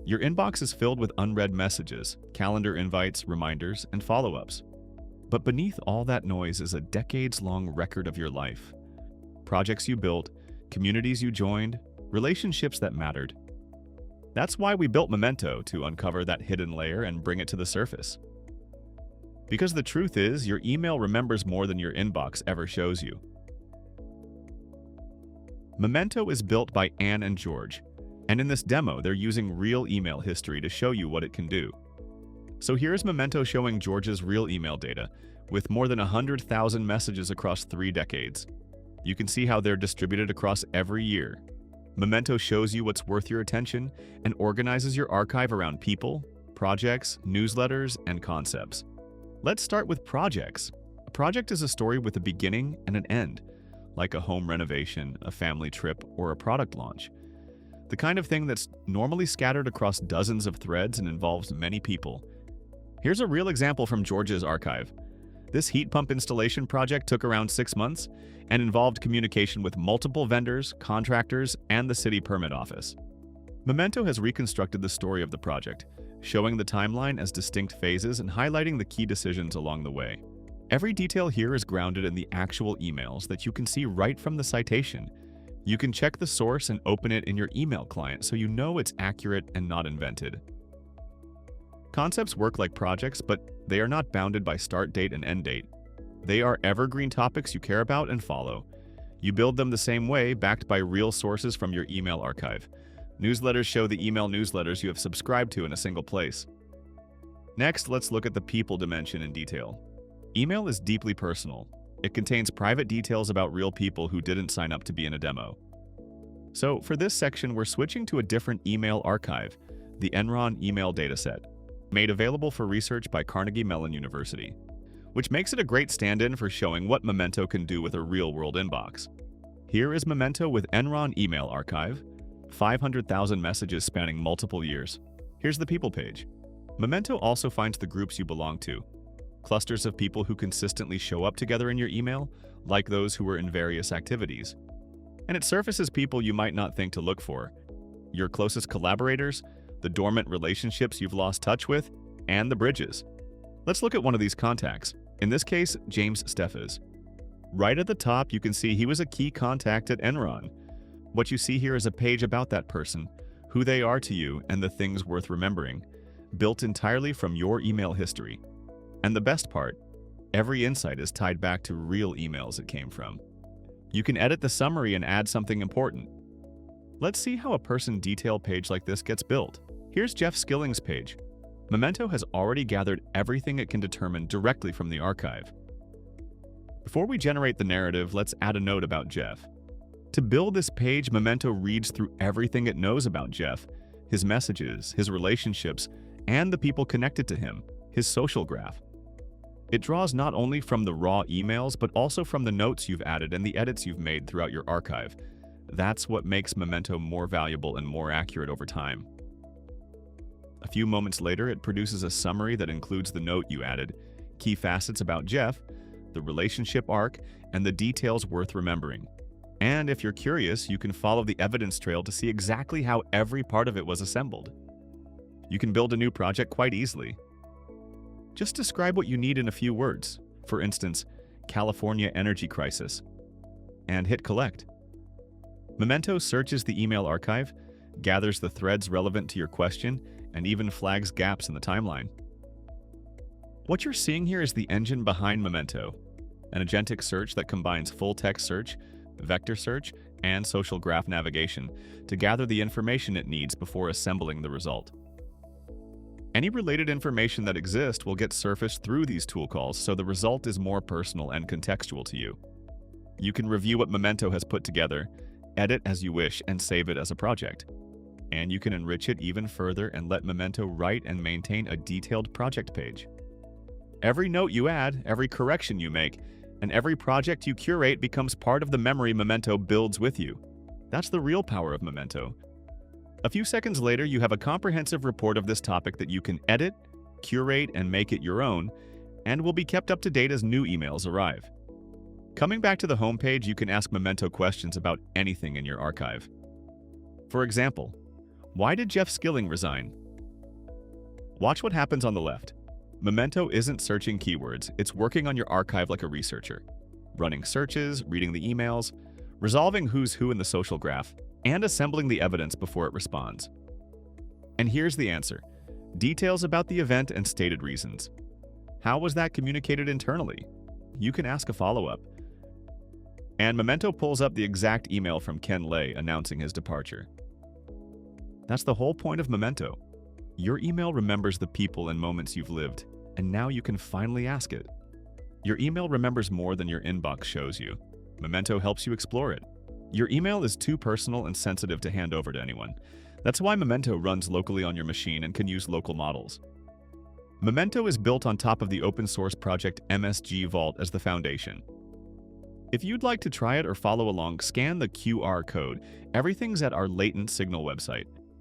Your inbox is filled with unread messages, calendar invites, reminders, and follow-ups. But beneath all that noise is a decades-long record of your life. Projects you built, communities you joined, relationships that mattered. That's why we built Memento, to uncover that hidden layer and bring it to the surface. Because the truth is, your email remembers more than your inbox ever shows you. Memento is built by Anne and George, and in this demo, they're using real email history to show you what it can do. So here's Memento showing George's real email data, with more than 100,000 messages across 3 decades. You can see how they're distributed across every year. Memento shows you what's worth your attention and organizes your archive around people, projects, newsletters, and concepts. Let's start with projects. A project is a story with a beginning and an end, like a home renovation, a family trip, or a product launch. The kind of thing that's normally scattered across dozens of threads and involves many people. Here's a real example from George's archive. This heat pump installation project took around 6 months and involved communication with multiple vendors, contractors, and the city permit office. Memento has reconstructed the story of the project, showing the timeline as distinct phases and highlighting the key decisions along the way. Every detail here is grounded in the actual emails that you can see right from the citation. You can check the source and open it in your email client so you know it's accurate and not invented. Concepts work like projects, but they are not bounded by start date and end date. They are evergreen topics you care about and follow. You build them the same way, backed by real sources from your email archive. Newsletters show the email newsletters you have subscribed to in a single place. Next, let's look at the people dimension in detail. Email is deeply personal. It contains private details about real people who didn't sign up to be in a demo. So for this section, we're switching to a different email archive, the Enron Email Dataset, made available for research by Carnegie Mellon University, which makes it a great stand-in for showing what Memento can do with a real-world inbox. Here is Memento with Enron Email Archive, 500,000 messages spanning multiple years. Here's the people page. Memento also finds the groups you belong to, clusters of people who consistently show up together in your email, like those who were in various activities. And it surfaces people you might not think to look for, your closest collaborators, the dormant relationships you've lost touch with, and the bridges. Let's look at one of these contacts, in this case, James Steffes. Right at the top, you can see he was a key contact at Enron. What you see here is a page about that person, who they are to you, and the things worth remembering, built entirely from your email history. And the best part, every insight is tied back to real emails it came from. You can edit the summary and add something important. Let's see how a person detail page like this gets built. Here's Jeff Skilling's page. Memento has already gathered everything it can determine directly from the archive. Before we generate the narrative, let's add a note about Jeff. To build this page, Memento reads through everything it knows about Jeff, his messages, his relationships, and the people connected to him, his social graph. It draws not only from the raw emails, but also from the notes you've added and the edits you've made throughout your archive. That's what makes Memento more valuable and more accurate over time. A few moments later, it produces a summary that includes the note you added, key facets about Jeff, the relationship arc, and the details worth remembering. And if you're curious, you can follow the evidence trail to see exactly how every part of it was assembled. You can build a new project quite easily. Just describe what you need in a few words, for instance, California energy crisis, and hit collect. Memento searches the email archive, gathers the threads relevant to your question, and even flags gaps in the timeline. What you're seeing here is the engine behind Memento, an agentic search that combines full-text search, vector search, and social graph navigation to gather the information it needs before assembling the result. Any related information that exists will get surfaced through these tool calls, so the result is more personal and contextual to you. You can review what Memento has put together, edit as you wish, and save it as a project. And you can enrich it even further and let Memento write and maintain a detailed project page. Every note you add, every correction you make, and every project you curate becomes part of the memory Memento builds with you. That's the real power of Memento. A few seconds later, you have a comprehensive report of this topic that you can edit, curate, and make it your own, and will be kept up to date as new emails arrive. Coming back to the homepage, you can ask Memento questions about anything in your archive. For example, Why did Jeff Skilling resign? Watch what happens on the left. Memento isn't searching keywords, it's working on your archive like a researcher. Running searches, reading the emails, resolving who's who in the social graph, and assembling the evidence before it responds. And here's the answer. Details about the event and stated reasons. How was that communicated internally? You can ask a follow-up. And Memento pulls up the exact email from Ken Lay announcing his departure. That's the whole point of Memento. Your email remembers the people and moments you've lived, and now you can finally ask it. Your email remembers more than your inbox shows you. Memento helps you explore it. Your email is too personal and sensitive to hand over to anyone. That's why Memento runs locally on your machine and can use local models. Memento is built on top of the open-source project MSG Vault as the foundation. If you'd like to try it or follow along, scan the QR code. Everything's at our Latent Signal website.